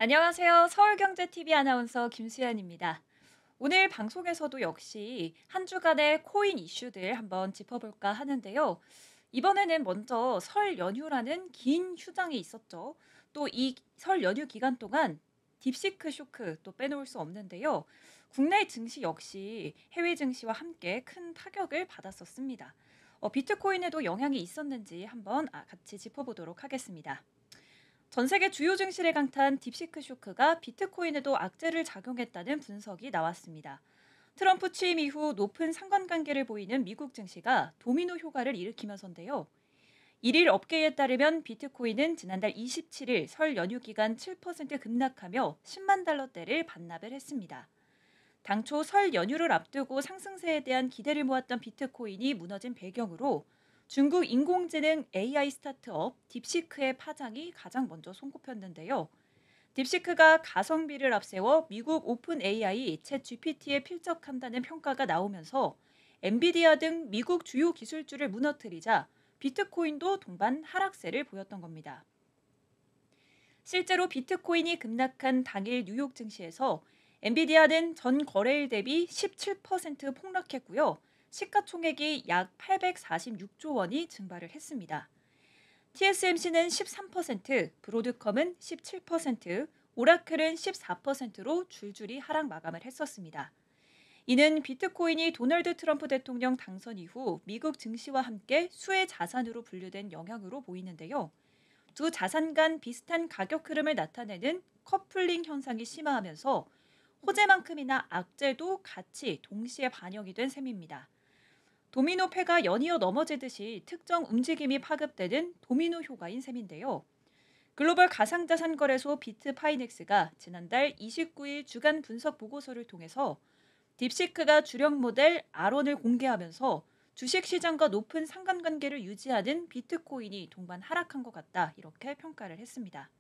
안녕하세요. 서울경제TV 아나운서 김수연입니다. 오늘 방송에서도 역시 한 주간의 코인 이슈들 한번 짚어볼까 하는데요. 이번에는 먼저 설 연휴라는 긴 휴장이 있었죠. 또 이 설 연휴 기간 동안 딥시크 쇼크 또 빼놓을 수 없는데요. 국내 증시 역시 해외 증시와 함께 큰 타격을 받았었습니다. 비트코인에도 영향이 있었는지 한번 같이 짚어보도록 하겠습니다. 전 세계 주요 증시를 강타한 딥시크 쇼크가 비트코인에도 악재를 작용했다는 분석이 나왔습니다. 트럼프 취임 이후 높은 상관관계를 보이는 미국 증시가 도미노 효과를 일으키면서인데요. 1일 업계에 따르면 비트코인은 지난달 27일 설 연휴 기간 7% 급락하며 10만 달러대를 반납을 했습니다. 당초 설 연휴를 앞두고 상승세에 대한 기대를 모았던 비트코인이 무너진 배경으로 중국 인공지능 AI 스타트업 딥시크의 파장이 가장 먼저 손꼽혔는데요. 딥시크가 가성비를 앞세워 미국 오픈 AI 챗 GPT에 필적한다는 평가가 나오면서 엔비디아 등 미국 주요 기술주를 무너뜨리자 비트코인도 동반 하락세를 보였던 겁니다. 실제로 비트코인이 급락한 당일 뉴욕 증시에서 엔비디아는 전 거래일 대비 17% 폭락했고요. 시가총액이 약 846조 원이 증발을 했습니다. TSMC는 13%, 브로드컴은 17%, 오라클은 14%로 줄줄이 하락 마감을 했었습니다. 이는 비트코인이 도널드 트럼프 대통령 당선 이후 미국 증시와 함께 수혜 자산으로 분류된 영향으로 보이는데요. 두 자산 간 비슷한 가격 흐름을 나타내는 커플링 현상이 심화하면서 호재만큼이나 악재도 같이 동시에 반영이 된 셈입니다. 도미노패가 연이어 넘어지듯이 특정 움직임이 파급되는 도미노 효과인 셈인데요. 글로벌 가상자산 거래소 비트파이넥스가 지난달 29일 주간 분석 보고서를 통해서 딥시크가 주력 모델 아론을 공개하면서 주식시장과 높은 상관관계를 유지하는 비트코인이 동반 하락한 것 같다 이렇게 평가를 했습니다.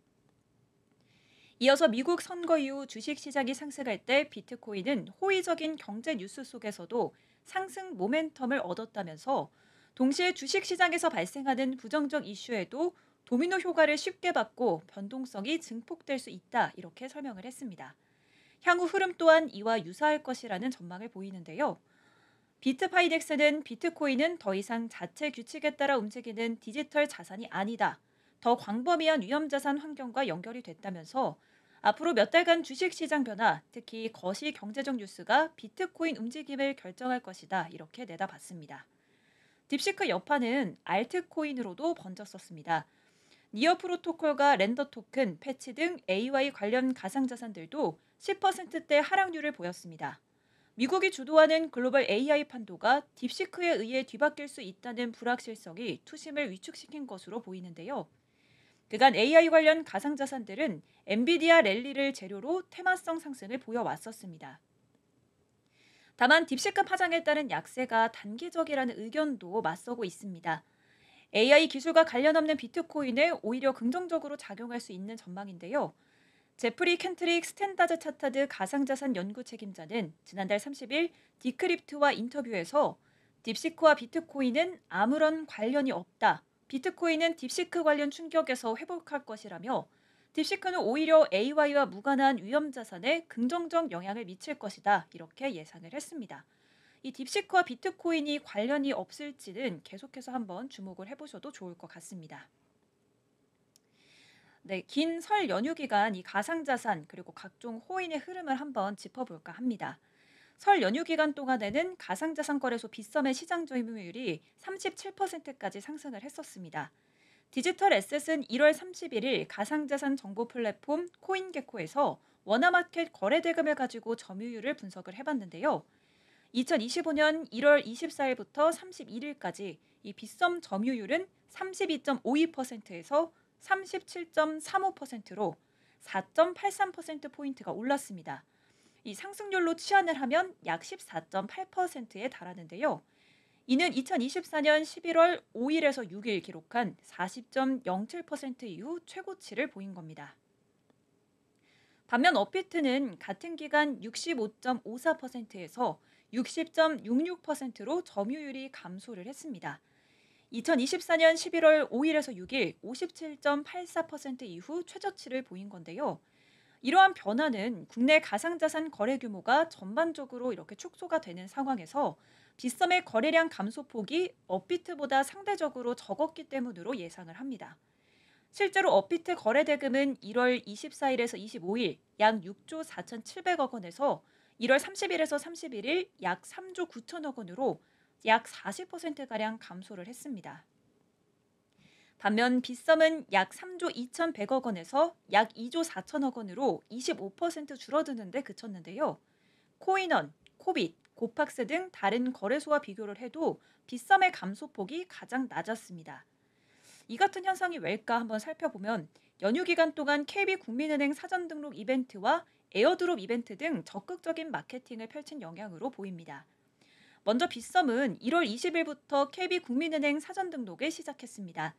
이어서 미국 선거 이후 주식시장이 상승할 때 비트코인은 호의적인 경제 뉴스 속에서도 상승 모멘텀을 얻었다면서 동시에 주식시장에서 발생하는 부정적 이슈에도 도미노 효과를 쉽게 받고 변동성이 증폭될 수 있다 이렇게 설명을 했습니다. 향후 흐름 또한 이와 유사할 것이라는 전망을 보이는데요. 비트파이넥스는 비트코인은 더 이상 자체 규칙에 따라 움직이는 디지털 자산이 아니다. 더 광범위한 위험자산 환경과 연결이 됐다면서 앞으로 몇 달간 주식시장 변화, 특히 거시 경제적 뉴스가 비트코인 움직임을 결정할 것이다. 이렇게 내다봤습니다. 딥시크 여파는 알트코인으로도 번졌었습니다. 니어 프로토콜과 렌더 토큰, 패치 등 AY 관련 가상자산들도 10%대 하락률을 보였습니다. 미국이 주도하는 글로벌 AI 판도가 딥시크에 의해 뒤바뀔 수 있다는 불확실성이 투심을 위축시킨 것으로 보이는데요. 그간 AI 관련 가상자산들은 엔비디아 랠리를 재료로 테마성 상승을 보여왔었습니다. 다만 딥시크 파장에 따른 약세가 단기적이라는 의견도 맞서고 있습니다. AI 기술과 관련 없는 비트코인에 오히려 긍정적으로 작용할 수 있는 전망인데요. 제프리 켄트릭 스탠다드 차타드 가상자산 연구 책임자는 지난달 30일 디크립트와 인터뷰에서 딥시크와 비트코인은 아무런 관련이 없다. 비트코인은 딥시크 관련 충격에서 회복할 것이라며 딥시크는 오히려 AI와 무관한 위험자산에 긍정적 영향을 미칠 것이다. 이렇게 예상을 했습니다. 이 딥시크와 비트코인이 관련이 없을지는 계속해서 한번 주목을 해보셔도 좋을 것 같습니다. 네, 긴 설 연휴 기간 이 가상자산 그리고 각종 호인의 흐름을 한번 짚어볼까 합니다. 설 연휴 기간 동안에는 가상자산 거래소 빗썸의 시장 점유율이 37%까지 상승을 했었습니다. 디지털 에셋은 1월 31일 가상자산 정보 플랫폼 코인게코에서 워너마켓 거래 대금을 가지고 점유율을 분석을 해봤는데요. 2025년 1월 24일부터 31일까지 이 빗썸 점유율은 32.52%에서 37.35%로 4.83%포인트가 올랐습니다. 이 상승률로 치환을 하면 약 14.8%에 달하는데요. 이는 2024년 11월 5일에서 6일 기록한 40.07% 이후 최고치를 보인 겁니다. 반면 업비트는 같은 기간 65.54%에서 60.66%로 점유율이 감소를 했습니다. 2024년 11월 5일에서 6일 57.84% 이후 최저치를 보인 건데요. 이러한 변화는 국내 가상자산 거래 규모가 전반적으로 이렇게 축소가 되는 상황에서 빗썸의 거래량 감소폭이 업비트보다 상대적으로 적었기 때문으로 예상을 합니다. 실제로 업비트 거래 대금은 1월 24일에서 25일 약 6조 4,700억 원에서 1월 30일에서 31일 약 3조 9천억 원으로 약 40%가량 감소를 했습니다. 반면 빗썸은 약 3조 2,100억 원에서 약 2조 4천억 원으로 25% 줄어드는 데 그쳤는데요. 코인원, 코빗, 고팍스 등 다른 거래소와 비교를 해도 빗썸의 감소폭이 가장 낮았습니다. 이 같은 현상이 왜일까 한번 살펴보면 연휴 기간 동안 KB국민은행 사전 등록 이벤트와 에어드롭 이벤트 등 적극적인 마케팅을 펼친 영향으로 보입니다. 먼저 빗썸은 1월 20일부터 KB국민은행 사전 등록을 시작했습니다.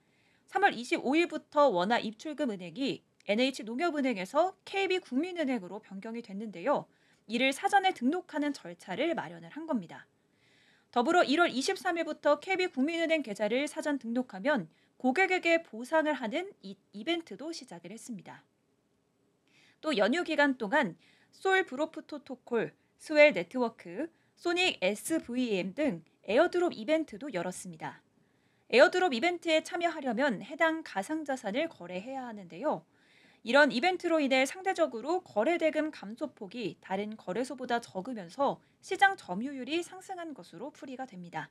3월 25일부터 원화 입출금 은행이 NH농협은행에서 KB국민은행으로 변경이 됐는데요. 이를 사전에 등록하는 절차를 마련을 한 겁니다. 더불어 1월 23일부터 KB국민은행 계좌를 사전 등록하면 고객에게 보상을 하는 이 이벤트도 시작을 했습니다. 또 연휴 기간 동안 솔 브로프토토콜, 스웰 네트워크, 소닉 SVM 등 에어드롭 이벤트도 열었습니다. 에어드롭 이벤트에 참여하려면 해당 가상자산을 거래해야 하는데요. 이런 이벤트로 인해 상대적으로 거래대금 감소폭이 다른 거래소보다 적으면서 시장 점유율이 상승한 것으로 풀이가 됩니다.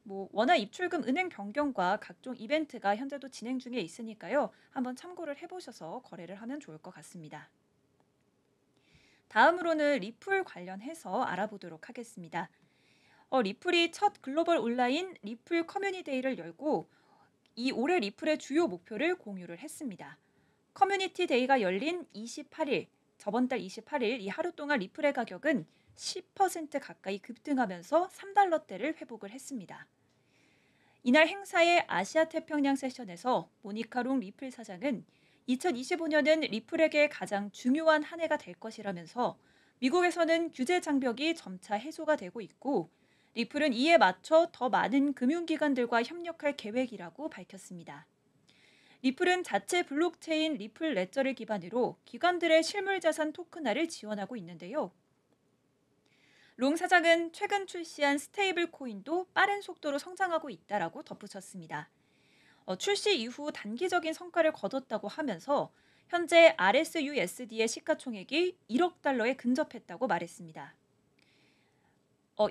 원화 입출금 은행 변경과 각종 이벤트가 현재도 진행 중에 있으니까요. 한번 참고를 해보셔서 거래를 하면 좋을 것 같습니다. 다음으로는 리플 관련해서 알아보도록 하겠습니다. 리플이 첫 글로벌 온라인 리플 커뮤니데이를 열고 이 올해 리플의 주요 목표를 공유를 했습니다. 커뮤니티 데이가 열린 28일, 저번 달 28일 이 하루 동안 리플의 가격은 10% 가까이 급등하면서 3달러대를 회복을 했습니다. 이날 행사의 아시아 태평양 세션에서 모니카롱 리플 사장은 2025년은 리플에게 가장 중요한 한 해가 될 것이라면서 미국에서는 규제 장벽이 점차 해소가 되고 있고 리플은 이에 맞춰 더 많은 금융기관들과 협력할 계획이라고 밝혔습니다. 리플은 자체 블록체인 리플 레저를 기반으로 기관들의 실물자산 토큰화를 지원하고 있는데요. 롱 사장은 최근 출시한 스테이블 코인도 빠른 속도로 성장하고 있다라고 덧붙였습니다. 출시 이후 단기적인 성과를 거뒀다고 하면서 현재 RSUSD의 시가총액이 1억 달러에 근접했다고 말했습니다.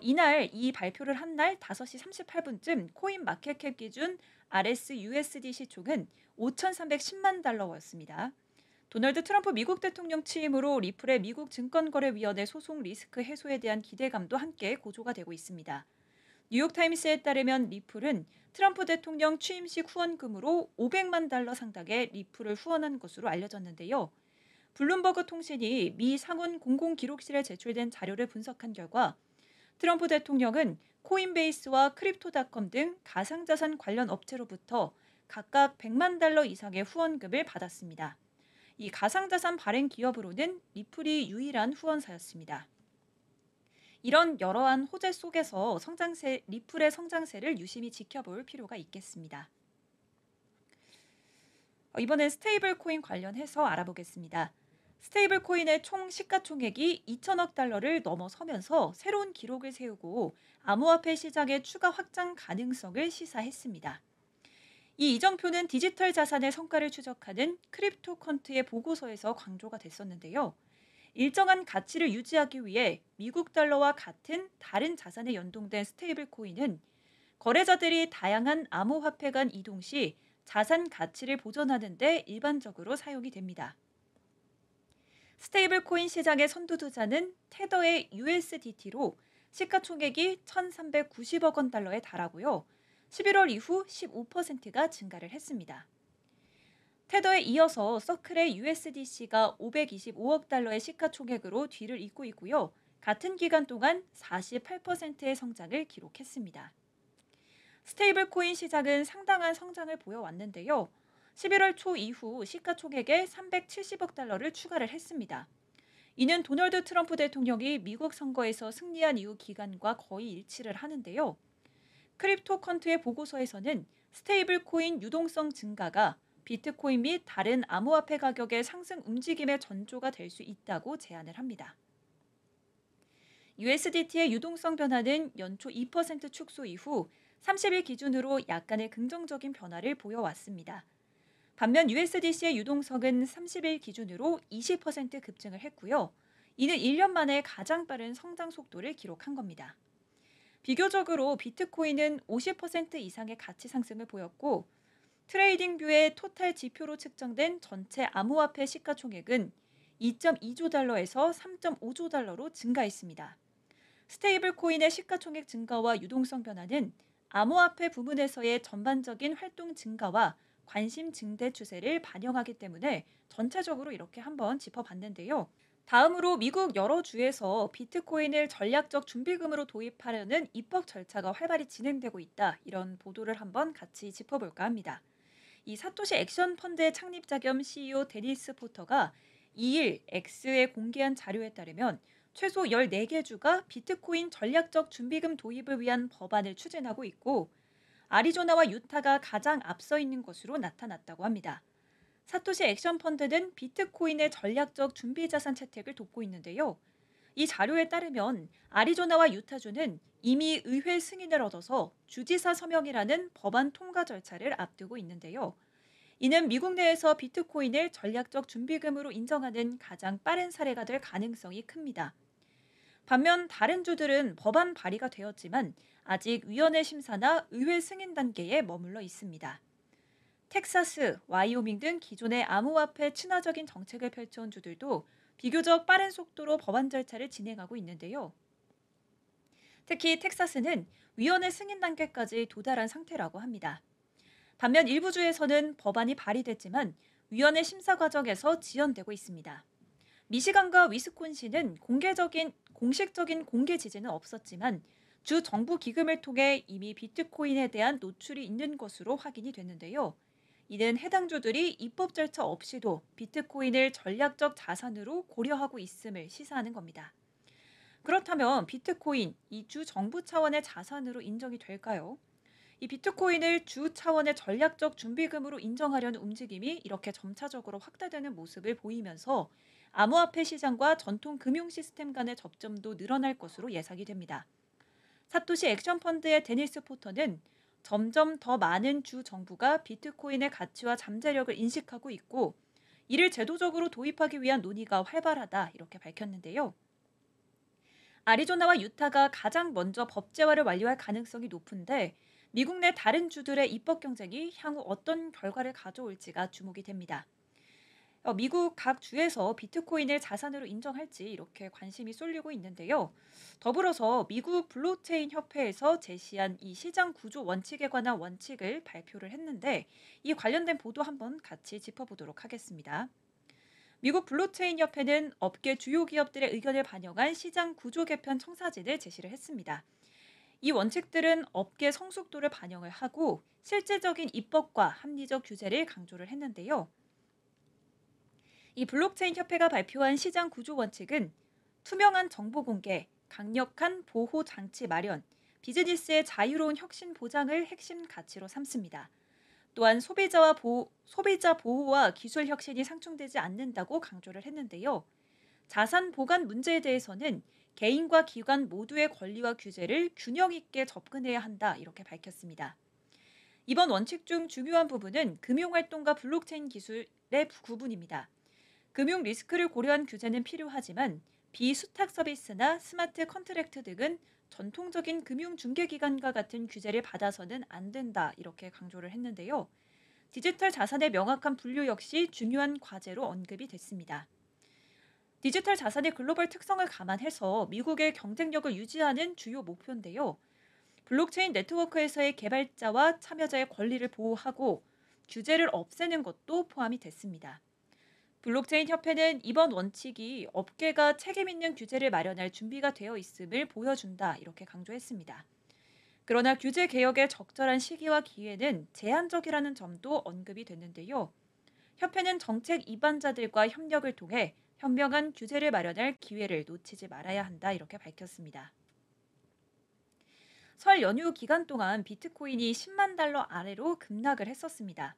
이날 이 발표를 한 날 5시 38분쯤 코인 마켓캡 기준 RSUSD 시총은 5,310만 달러였습니다. 도널드 트럼프 미국 대통령 취임으로 리플의 미국 증권거래위원회 소송 리스크 해소에 대한 기대감도 함께 고조가 되고 있습니다. 뉴욕타임스에 따르면 리플은 트럼프 대통령 취임식 후원금으로 500만 달러 상당의 리플을 후원한 것으로 알려졌는데요. 블룸버그 통신이 미 상원 공공기록실에 제출된 자료를 분석한 결과 트럼프 대통령은 코인베이스와 크립토닷컴 등 가상자산 관련 업체로부터 각각 100만 달러 이상의 후원금을 받았습니다. 이 가상자산 발행 기업으로는 리플이 유일한 후원사였습니다. 이런 여러한 호재 속에서 리플의 성장세를 유심히 지켜볼 필요가 있겠습니다. 이번엔 스테이블 코인 관련해서 알아보겠습니다. 스테이블 코인의 총 시가총액이 2천억 달러를 넘어서면서 새로운 기록을 세우고 암호화폐 시장의 추가 확장 가능성을 시사했습니다. 이 이정표는 디지털 자산의 성과를 추적하는 크립토컨트의 보고서에서 강조가 됐었는데요. 일정한 가치를 유지하기 위해 미국 달러와 같은 다른 자산에 연동된 스테이블 코인은 거래자들이 다양한 암호화폐 간 이동 시 자산 가치를 보존하는 데 일반적으로 사용이 됩니다. 스테이블 코인 시장의 선두주자는 테더의 USDT로 시가총액이 1,390억 원 달러에 달하고요. 11월 이후 15%가 증가를 했습니다. 테더에 이어서 서클의 USDC가 525억 달러의 시가총액으로 뒤를 잇고 있고요. 같은 기간 동안 48%의 성장을 기록했습니다. 스테이블 코인 시장은 상당한 성장을 보여왔는데요. 11월 초 이후 시가총액에 370억 달러를 추가를 했습니다. 이는 도널드 트럼프 대통령이 미국 선거에서 승리한 이후 기간과 거의 일치를 하는데요. 크립토컨트의 보고서에서는 스테이블 코인 유동성 증가가 비트코인 및 다른 암호화폐 가격의 상승 움직임의 전조가 될 수 있다고 제안을 합니다. USDT의 유동성 변화는 연초 2% 축소 이후 30일 기준으로 약간의 긍정적인 변화를 보여왔습니다. 반면 USDC의 유동성은 30일 기준으로 20% 급증을 했고요. 이는 1년 만에 가장 빠른 성장 속도를 기록한 겁니다. 비교적으로 비트코인은 50% 이상의 가치 상승을 보였고 트레이딩뷰의 토탈 지표로 측정된 전체 암호화폐 시가총액은 2.2조 달러에서 3.5조 달러로 증가했습니다. 스테이블 코인의 시가총액 증가와 유동성 변화는 암호화폐 부문에서의 전반적인 활동 증가와 관심 증대 추세를 반영하기 때문에 전체적으로 이렇게 한번 짚어봤는데요. 다음으로 미국 여러 주에서 비트코인을 전략적 준비금으로 도입하려는 입법 절차가 활발히 진행되고 있다. 이런 보도를 한번 같이 짚어볼까 합니다. 이 사토시 액션 펀드의 창립자 겸 CEO 데니스 포터가 2일 X에 공개한 자료에 따르면 최소 14개 주가 비트코인 전략적 준비금 도입을 위한 법안을 추진하고 있고 아리조나와 유타가 가장 앞서 있는 것으로 나타났다고 합니다. 사토시 액션 펀드는 비트코인의 전략적 준비 자산 채택을 돕고 있는데요. 이 자료에 따르면 아리조나와 유타주는 이미 의회 승인을 얻어서 주지사 서명이라는 법안 통과 절차를 앞두고 있는데요. 이는 미국 내에서 비트코인을 전략적 준비금으로 인정하는 가장 빠른 사례가 될 가능성이 큽니다. 반면 다른 주들은 법안 발의가 되었지만 아직 위원회 심사나 의회 승인 단계에 머물러 있습니다. 텍사스, 와이오밍 등 기존의 암호화폐 친화적인 정책을 펼쳐온 주들도 비교적 빠른 속도로 법안 절차를 진행하고 있는데요. 특히 텍사스는 위원회 승인 단계까지 도달한 상태라고 합니다. 반면 일부 주에서는 법안이 발의됐지만 위원회 심사 과정에서 지연되고 있습니다. 미시간과 위스콘신은 공식적인 공개 지지는 없었지만 주 정부 기금을 통해 이미 비트코인에 대한 노출이 있는 것으로 확인이 됐는데요. 이는 해당 주들이 입법 절차 없이도 비트코인을 전략적 자산으로 고려하고 있음을 시사하는 겁니다. 그렇다면 비트코인, 이 주 정부 차원의 자산으로 인정이 될까요? 이 비트코인을 주 차원의 전략적 준비금으로 인정하려는 움직임이 이렇게 점차적으로 확대되는 모습을 보이면서 암호화폐 시장과 전통 금융 시스템 간의 접점도 늘어날 것으로 예상이 됩니다. 사토시 액션 펀드의 데니스 포터는 점점 더 많은 주 정부가 비트코인의 가치와 잠재력을 인식하고 있고 이를 제도적으로 도입하기 위한 논의가 활발하다 이렇게 밝혔는데요. 아리조나와 유타가 가장 먼저 법제화를 완료할 가능성이 높은데 미국 내 다른 주들의 입법 경쟁이 향후 어떤 결과를 가져올지가 주목이 됩니다. 미국 각 주에서 비트코인을 자산으로 인정할지 이렇게 관심이 쏠리고 있는데요. 더불어서 미국 블록체인 협회에서 제시한 이 시장 구조 원칙에 관한 원칙을 발표를 했는데 이 관련된 보도 한번 같이 짚어보도록 하겠습니다. 미국 블록체인 협회는 업계 주요 기업들의 의견을 반영한 시장 구조 개편 청사진을 제시를 했습니다. 이 원칙들은 업계 성숙도를 반영을 하고 실질적인 입법과 합리적 규제를 강조를 했는데요. 이 블록체인 협회가 발표한 시장 구조 원칙은 투명한 정보 공개, 강력한 보호 장치 마련, 비즈니스의 자유로운 혁신 보장을 핵심 가치로 삼습니다. 또한 소비자 보호와 기술 혁신이 상충되지 않는다고 강조를 했는데요. 자산 보관 문제에 대해서는 개인과 기관 모두의 권리와 규제를 균형 있게 접근해야 한다 이렇게 밝혔습니다. 이번 원칙 중 중요한 부분은 금융활동과 블록체인 기술의 구분입니다. 금융 리스크를 고려한 규제는 필요하지만 비수탁 서비스나 스마트 컨트랙트 등은 전통적인 금융 중개기관과 같은 규제를 받아서는 안 된다 이렇게 강조를 했는데요. 디지털 자산의 명확한 분류 역시 중요한 과제로 언급이 됐습니다. 디지털 자산의 글로벌 특성을 감안해서 미국의 경쟁력을 유지하는 주요 목표인데요. 블록체인 네트워크에서의 개발자와 참여자의 권리를 보호하고 규제를 없애는 것도 포함이 됐습니다. 블록체인 협회는 이번 원칙이 업계가 책임 있는 규제를 마련할 준비가 되어 있음을 보여준다 이렇게 강조했습니다. 그러나 규제 개혁의 적절한 시기와 기회는 제한적이라는 점도 언급이 됐는데요. 협회는 정책 입안자들과 협력을 통해 현명한 규제를 마련할 기회를 놓치지 말아야 한다 이렇게 밝혔습니다. 설 연휴 기간 동안 비트코인이 10만 달러 아래로 급락을 했었습니다.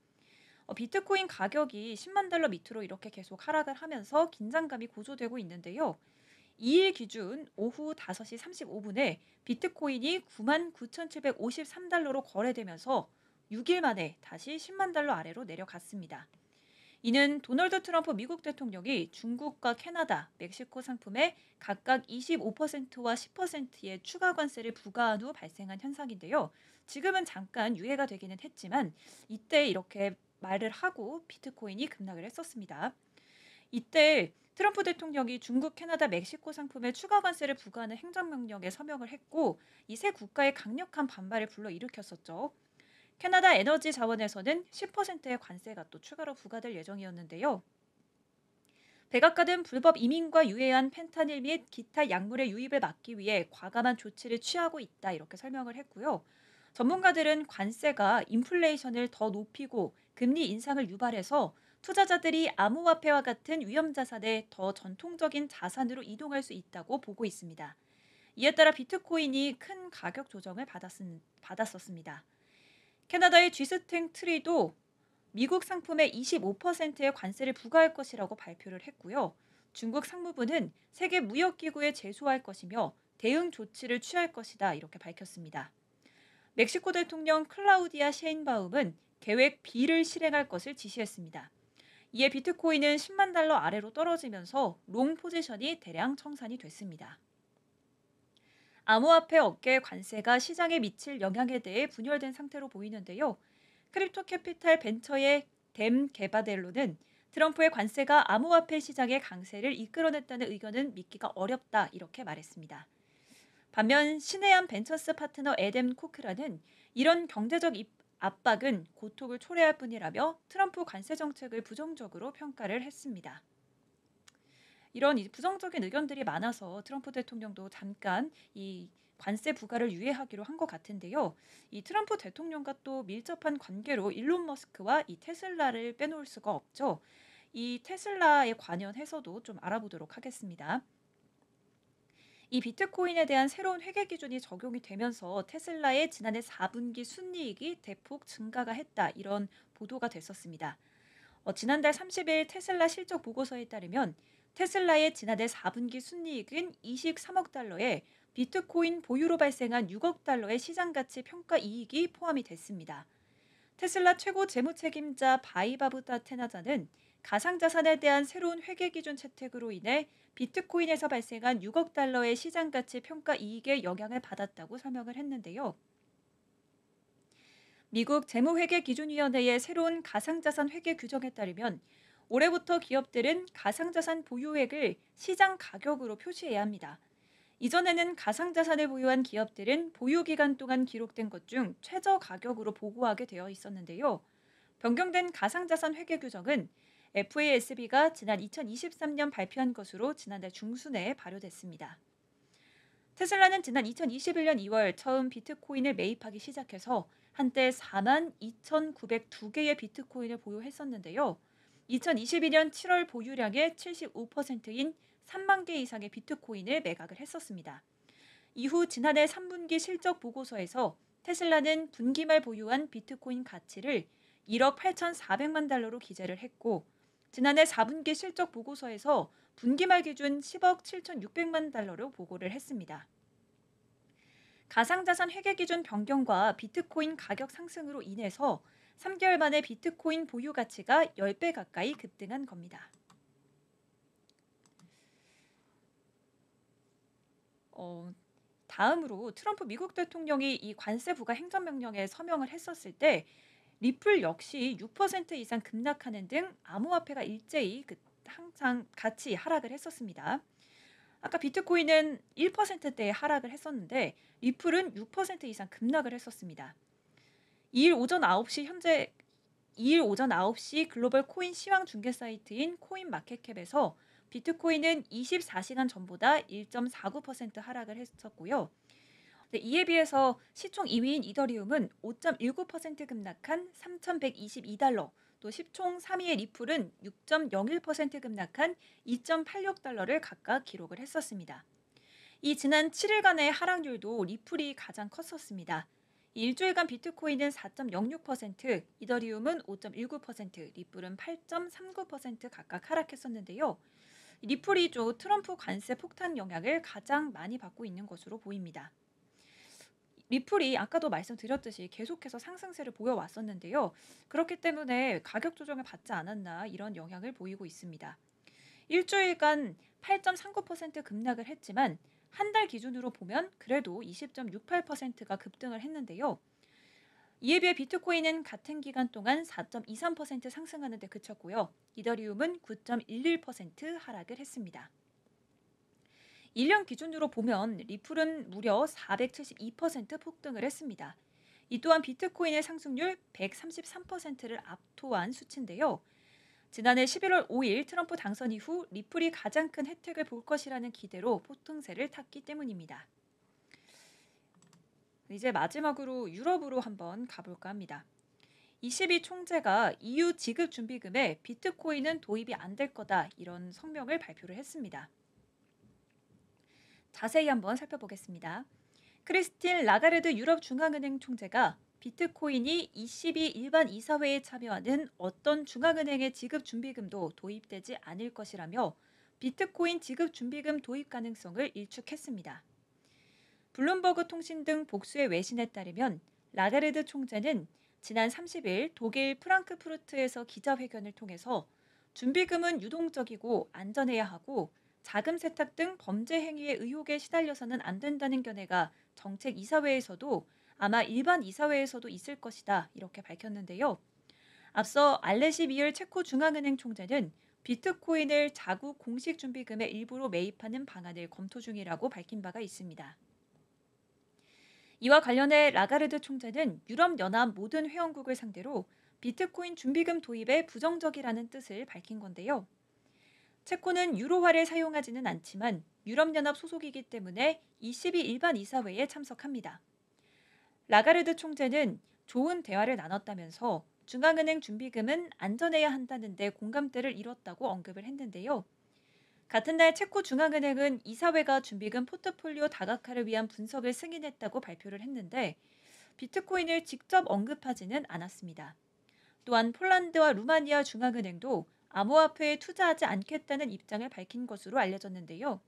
비트코인 가격이 10만 달러 밑으로 이렇게 계속 하락을 하면서 긴장감이 고조되고 있는데요. 2일 기준 오후 5시 35분에 비트코인이 99,753달러로 거래되면서 6일 만에 다시 10만 달러 아래로 내려갔습니다. 이는 도널드 트럼프 미국 대통령이 중국과 캐나다, 멕시코 상품에 각각 25%와 10%의 추가 관세를 부과한 후 발생한 현상인데요. 지금은 잠깐 유예가 되기는 했지만 이때 이렇게 말을 하고 비트코인이 급락을 했었습니다. 이때 트럼프 대통령이 중국, 캐나다, 멕시코 상품에 추가 관세를 부과하는 행정명령에 서명을 했고 이 세 국가의 강력한 반발을 불러일으켰었죠. 캐나다 에너지 자원에서는 10%의 관세가 또 추가로 부과될 예정이었는데요. 백악관은 불법 이민과 유해한 펜타닐 및 기타 약물의 유입을 막기 위해 과감한 조치를 취하고 있다 이렇게 설명을 했고요. 전문가들은 관세가 인플레이션을 더 높이고 금리 인상을 유발해서 투자자들이 암호화폐와 같은 위험 자산에 더 전통적인 자산으로 이동할 수 있다고 보고 있습니다. 이에 따라 비트코인이 큰 가격 조정을 받았었습니다. 캐나다의 G스탱 트리도 미국 상품에 25%의 관세를 부과할 것이라고 발표를 했고요. 중국 상무부는 세계 무역기구에 제소할 것이며 대응 조치를 취할 것이다 이렇게 밝혔습니다. 멕시코 대통령 클라우디아 셰인바움은 계획 B를 실행할 것을 지시했습니다. 이에 비트코인은 10만 달러 아래로 떨어지면서 롱 포지션이 대량 청산이 됐습니다. 암호화폐 업계 관세가 시장에 미칠 영향에 대해 분열된 상태로 보이는데요. 크립토 캐피탈 벤처의 댐 게바델로는 트럼프의 관세가 암호화폐 시장의 강세를 이끌어냈다는 의견은 믿기가 어렵다 이렇게 말했습니다. 반면 신해안 벤처스 파트너 애덤 코크라는 이런 경제적 압박은 고통을 초래할 뿐이라며 트럼프 관세 정책을 부정적으로 평가를 했습니다. 이런 부정적인 의견들이 많아서 트럼프 대통령도 잠깐 이 관세 부과를 유예하기로 한 것 같은데요. 이 트럼프 대통령과 또 밀접한 관계로 일론 머스크와 이 테슬라를 빼놓을 수가 없죠. 이 테슬라에 관련해서도 좀 알아보도록 하겠습니다. 이 비트코인에 대한 새로운 회계 기준이 적용이 되면서 테슬라의 지난해 4분기 순이익이 대폭 증가가 했다. 이런 보도가 됐었습니다. 지난달 30일 테슬라 실적 보고서에 따르면 테슬라의 지난해 4분기 순이익은 23억 달러에 비트코인 보유로 발생한 6억 달러의 시장가치 평가 이익이 포함이 됐습니다. 테슬라 최고 재무책임자 바이바부타 테나자는 가상자산에 대한 새로운 회계기준 채택으로 인해 비트코인에서 발생한 6억 달러의 시장가치 평가 이익에 영향을 받았다고 설명을 했는데요. 미국 재무회계기준위원회의 새로운 가상자산 회계 규정에 따르면 올해부터 기업들은 가상자산 보유액을 시장 가격으로 표시해야 합니다. 이전에는 가상자산을 보유한 기업들은 보유기간 동안 기록된 것 중 최저 가격으로 보고하게 되어 있었는데요. 변경된 가상자산 회계 규정은 FASB가 지난 2023년 발표한 것으로 지난달 중순에 발효됐습니다. 테슬라는 지난 2021년 2월 처음 비트코인을 매입하기 시작해서 한때 4만 2,902개의 비트코인을 보유했었는데요. 2022년 7월 보유량의 75%인 3만 개 이상의 비트코인을 매각을 했었습니다. 이후 지난해 3분기 실적 보고서에서 테슬라는 분기 말 보유한 비트코인 가치를 1억 8,400만 달러로 기재를 했고 지난해 4분기 실적 보고서에서 분기 말 기준 10억 7,600만 달러로 보고를 했습니다. 가상자산 회계 기준 변경과 비트코인 가격 상승으로 인해서 3개월 만에 비트코인 보유 가치가 10배 가까이 급등한 겁니다. 다음으로 트럼프 미국 대통령이 이 관세 부과 행정명령에 서명을 했었을 때 리플 역시 6% 이상 급락하는 등 암호화폐가 일제히 항상 같이 하락을 했었습니다. 아까 비트코인은 1%대의 하락을 했었는데 리플은 6% 이상 급락을 했었습니다. 2일 오전 9시 글로벌 코인 시황 중개 사이트인 코인마켓캡에서 비트코인은 24시간 전보다 1.49% 하락을 했었고요. 이에 비해서 시총 2위인 이더리움은 5.19% 급락한 3,122달러, 또 시총 3위의 리플은 6.01% 급락한 2.86달러를 각각 기록을 했었습니다. 이 지난 7일간의 하락률도 리플이 가장 컸었습니다. 이 일주일간 비트코인은 4.06%, 이더리움은 5.19%, 리플은 8.39% 각각 하락했었는데요. 리플이 트럼프 관세 폭탄 영향을 가장 많이 받고 있는 것으로 보입니다. 리플이 아까도 말씀드렸듯이 계속해서 상승세를 보여왔었는데요. 그렇기 때문에 가격 조정을 받지 않았나 이런 영향을 보이고 있습니다. 일주일간 8.39% 급락을 했지만 한 달 기준으로 보면 그래도 20.68%가 급등을 했는데요. 이에 비해 비트코인은 같은 기간 동안 4.23% 상승하는 데 그쳤고요. 이더리움은 9.11% 하락을 했습니다. 1년 기준으로 보면 리플은 무려 472% 폭등을 했습니다. 이 또한 비트코인의 상승률 133%를 압도한 수치인데요. 지난해 11월 5일 트럼프 당선 이후 리플이 가장 큰 혜택을 볼 것이라는 기대로 폭등세를 탔기 때문입니다. 이제 마지막으로 유럽으로 한번 가볼까 합니다. 22 총재가 EU 지급 준비금에 비트코인은 도입이 안 될 거다 이런 성명을 발표를 했습니다. 자세히 한번 살펴보겠습니다. 크리스틴 라가르드 유럽 중앙은행 총재가 비트코인이 ECB 일반 이사회에 참여하는 어떤 중앙은행의 지급 준비금도 도입되지 않을 것이라며 비트코인 지급 준비금 도입 가능성을 일축했습니다. 블룸버그 통신 등 복수의 외신에 따르면 라가르드 총재는 지난 30일 독일 프랑크푸르트에서 기자회견을 통해서 준비금은 유동적이고 안전해야 하고 자금 세탁 등 범죄 행위의 의혹에 시달려서는 안 된다는 견해가 정책 이사회에서도 아마 일반 이사회에서도 있을 것이다 이렇게 밝혔는데요. 앞서 알레시 미을 체코 중앙은행 총재는 비트코인을 자국 공식 준비금의 일부로 매입하는 방안을 검토 중이라고 밝힌 바가 있습니다. 이와 관련해 라가르드 총재는 유럽연합 모든 회원국을 상대로 비트코인 준비금 도입에 부정적이라는 뜻을 밝힌 건데요. 체코는 유로화를 사용하지는 않지만 유럽연합 소속이기 때문에 ECB 일반 이사회에 참석합니다. 라가르드 총재는 좋은 대화를 나눴다면서 중앙은행 준비금은 안전해야 한다는 데 공감대를 이뤘다고 언급을 했는데요. 같은 날 체코 중앙은행은 이사회가 준비금 포트폴리오 다각화를 위한 분석을 승인했다고 발표를 했는데 비트코인을 직접 언급하지는 않았습니다. 또한 폴란드와 루마니아 중앙은행도 암호화폐에 투자하지 않겠다는 입장을 밝힌 것으로 알려졌는데요.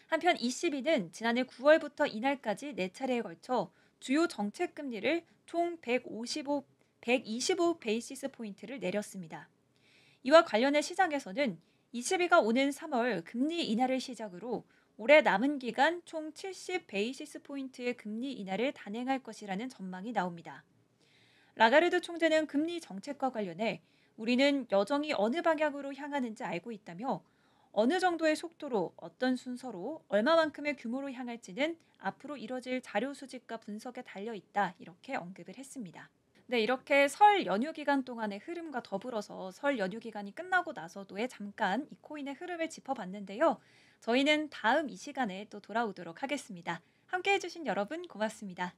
한편 ECB는 지난해 9월부터 이날까지 4차례에 걸쳐 주요 정책 금리를 총 125 베이시스 포인트를 내렸습니다. 이와 관련해 시장에서는 ECB가 오는 3월 금리 인하를 시작으로 올해 남은 기간 총 70 베이시스 포인트의 금리 인하를 단행할 것이라는 전망이 나옵니다. 라가르드 총재는 금리 정책과 관련해 우리는 여정이 어느 방향으로 향하는지 알고 있다며 어느 정도의 속도로 어떤 순서로 얼마만큼의 규모로 향할지는 앞으로 이뤄질 자료 수집과 분석에 달려 있다 이렇게 언급을 했습니다. 네, 이렇게 설 연휴 기간 동안의 흐름과 더불어서 설 연휴 기간이 끝나고 나서도의 잠깐 이 코인의 흐름을 짚어봤는데요. 저희는 다음 이 시간에 또 돌아오도록 하겠습니다. 함께해 주신 여러분 고맙습니다.